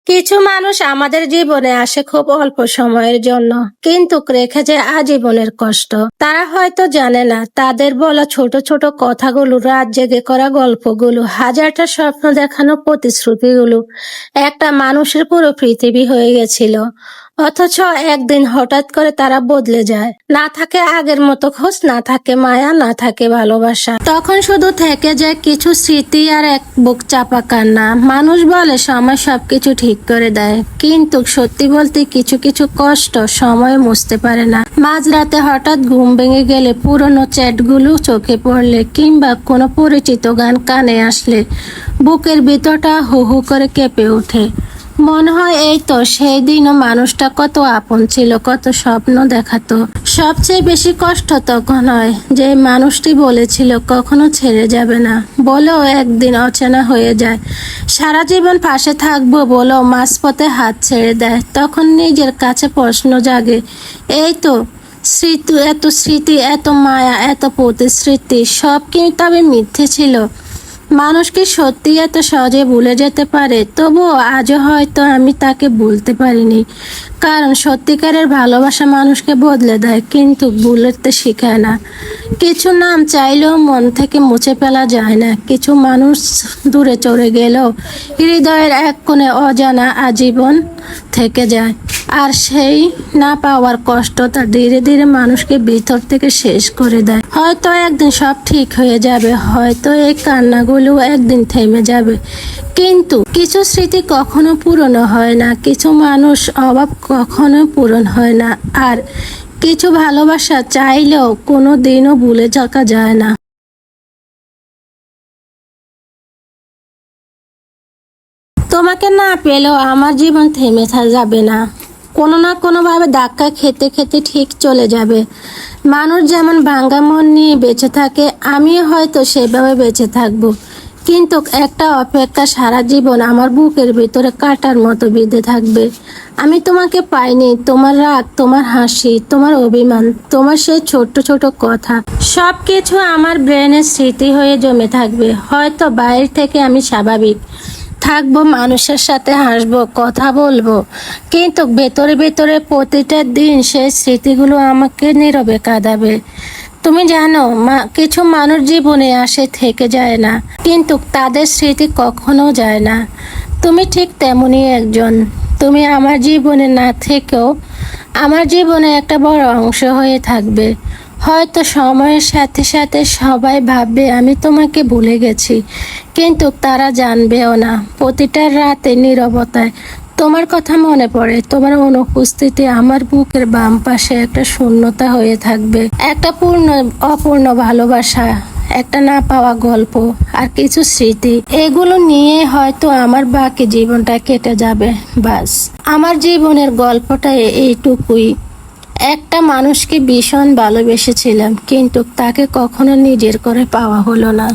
কিছু মানুষ আমাদের জীবনে আসে খুব অল্প সময়ের জন্য, কিন্তু রেখে যায় আজীবনের কষ্ট। তারা হয়তো জানে না তাদের বলা ছোট ছোট কথাগুলো, রাত জেগে করা গল্পগুলো, হাজারটা স্বপ্ন দেখানো প্রতিশ্রুতিগুলো একটা মানুষের পুরো পৃথিবী হয়ে গেছিল। অথচ একদিন হঠাৎ করে তারা বদলে যায়। না থাকে আগের মতো খোঁজ, না থাকে মায়া, না থাকে ভালোবাসা। তখন শুধু থেকে যায় কিছু স্মৃতি আর এক বুক চাপা কান্না। মানুষ বলে সময় সবকিছু ঠিক করে দেয়, কিন্তু সত্যি বলতে কিছু কিছু কষ্ট সময় মুছতে পারে না। মাঝরাতে হঠাৎ ঘুম ভেঙে গেলে, পুরনো চ্যাটগুলো চোখে পড়লে, কিংবা কোনো পরিচিত গান কানে আসলে বুকের ভিতরটা হু হু করে কেঁপে ওঠে। মনে হয় এই তো সেই দিনও মানুষটা কত আপন ছিল, কত স্বপ্ন দেখাতো। সবচেয়ে বেশি কষ্ট তখন হয় যে মানুষটি বলেছিল কখনো ছেড়ে যাবে না, বলেও একদিন অচেনা হয়ে যায়। সারা জীবন পাশে থাকবো বলেও মাঝপথে হাত ছেড়ে দেয়। তখন নিজের কাছে প্রশ্ন জাগে, এই তো স্মৃতি, এত মায়া, এত প্রতিশ্রুতি, সব কি তবে মিথ্যে ছিল? মানুষ কি সত্যি এত সহজে ভুলে যেতে পারে? তবুও আজও হয়তো আমি তাকে ভুলতে পারিনি, কারণ সত্যিকারের ভালোবাসা মানুষকে বদলে দেয়, কিন্তু ভুলতে শেখায় না। কিছু নাম চাইলেও মন থেকে মুছে ফেলা যায় না। কিছু মানুষ দূরে চলে গেলেও হৃদয়ের এক কোণে অজানা আজীবন থেকে যায়। আর সেই না পাওয়ার কষ্টটা ধীরে ধীরে মানুষকে ভিতর থেকে শেষ করে দেয়। হয়তো একদিন সব ঠিক হয়ে যাবে, হয়তো এই কান্নাগুলো একদিন থেমে যাবে, কিন্তু কিছু স্মৃতি কখনো পুরনো হয় না, কিছু মানুষ অভাব কখনো পূরণ হয় না, আর কিছু ভালোবাসা চাইলেও কোনো দিনও ভুলে থাকা যায় না। তোমাকে না পেলেও আমার জীবন থেমে যাবে না, কোনো না কোনোভাবে ধাক্কা খেতে খেতে ঠিক চলে যাবে। মানুষ যেমন ভাঙ্গা মন নিয়ে বেঁচে থাকে, আমিও হয়তো সেভাবে বেঁচে থাকবো, কিন্তু একটা অপেক্ষা সারা জীবন আমার বুকের ভিতরে কাটার মতো বিঁধে থাকবে। আমি তোমাকে পাইনি, তোমার রাগ, তোমার হাসি, তোমার অভিমান, তোমার সেই ছোট্ট ছোট কথা, সব কিছু আমার ব্রেনের স্মৃতি হয়ে জমে থাকবে। হয়তো বাইরে থেকে আমি স্বাভাবিক থাকবো, মানুষের সাথে হাসবো, কথা বলবো, কিন্তু ভেতরে ভেতরে প্রতিটা দিন সেই স্মৃতিগুলো আমাকে নীরবে কাঁদাবে। তুমি জানো কিছু মানুষ জীবনে আসে, থেকে যায় না, কিন্তু তাদের স্মৃতি কখনো যায় না। তুমি ঠিক তেমনই একজন। তুমি আমার জীবনে না থেকেও আমার জীবনে একটা বড় অংশ হয়ে থাকবে। হয়তো সময়ের সাথে সাথে সবাই ভাববে আমি তোমাকে ভুলে গেছি, কিন্তু তারা জানবেও না প্রতিটা রাতে নীরবতায় তোমার কথা মনে পড়ে। তোমার অনুপস্থিতি আমার বুকের বাম পাশে একটা শূন্যতা হয়ে থাকবে, একটা অপূর্ণ ভালোবাসা, একটা না পাওয়া গল্প, আর কিছু স্মৃতি। এগুলো নিয়ে হয়তো আমার বাকি জীবনটা কেটে যাবে। বাস, আমার জীবনের গল্পটা এইটুকুই। একটা মানুষকে ভীষণ ভালোবেসেছিলাম, কিন্তু তাকে কখনো নিজের করে পাওয়া হলো না।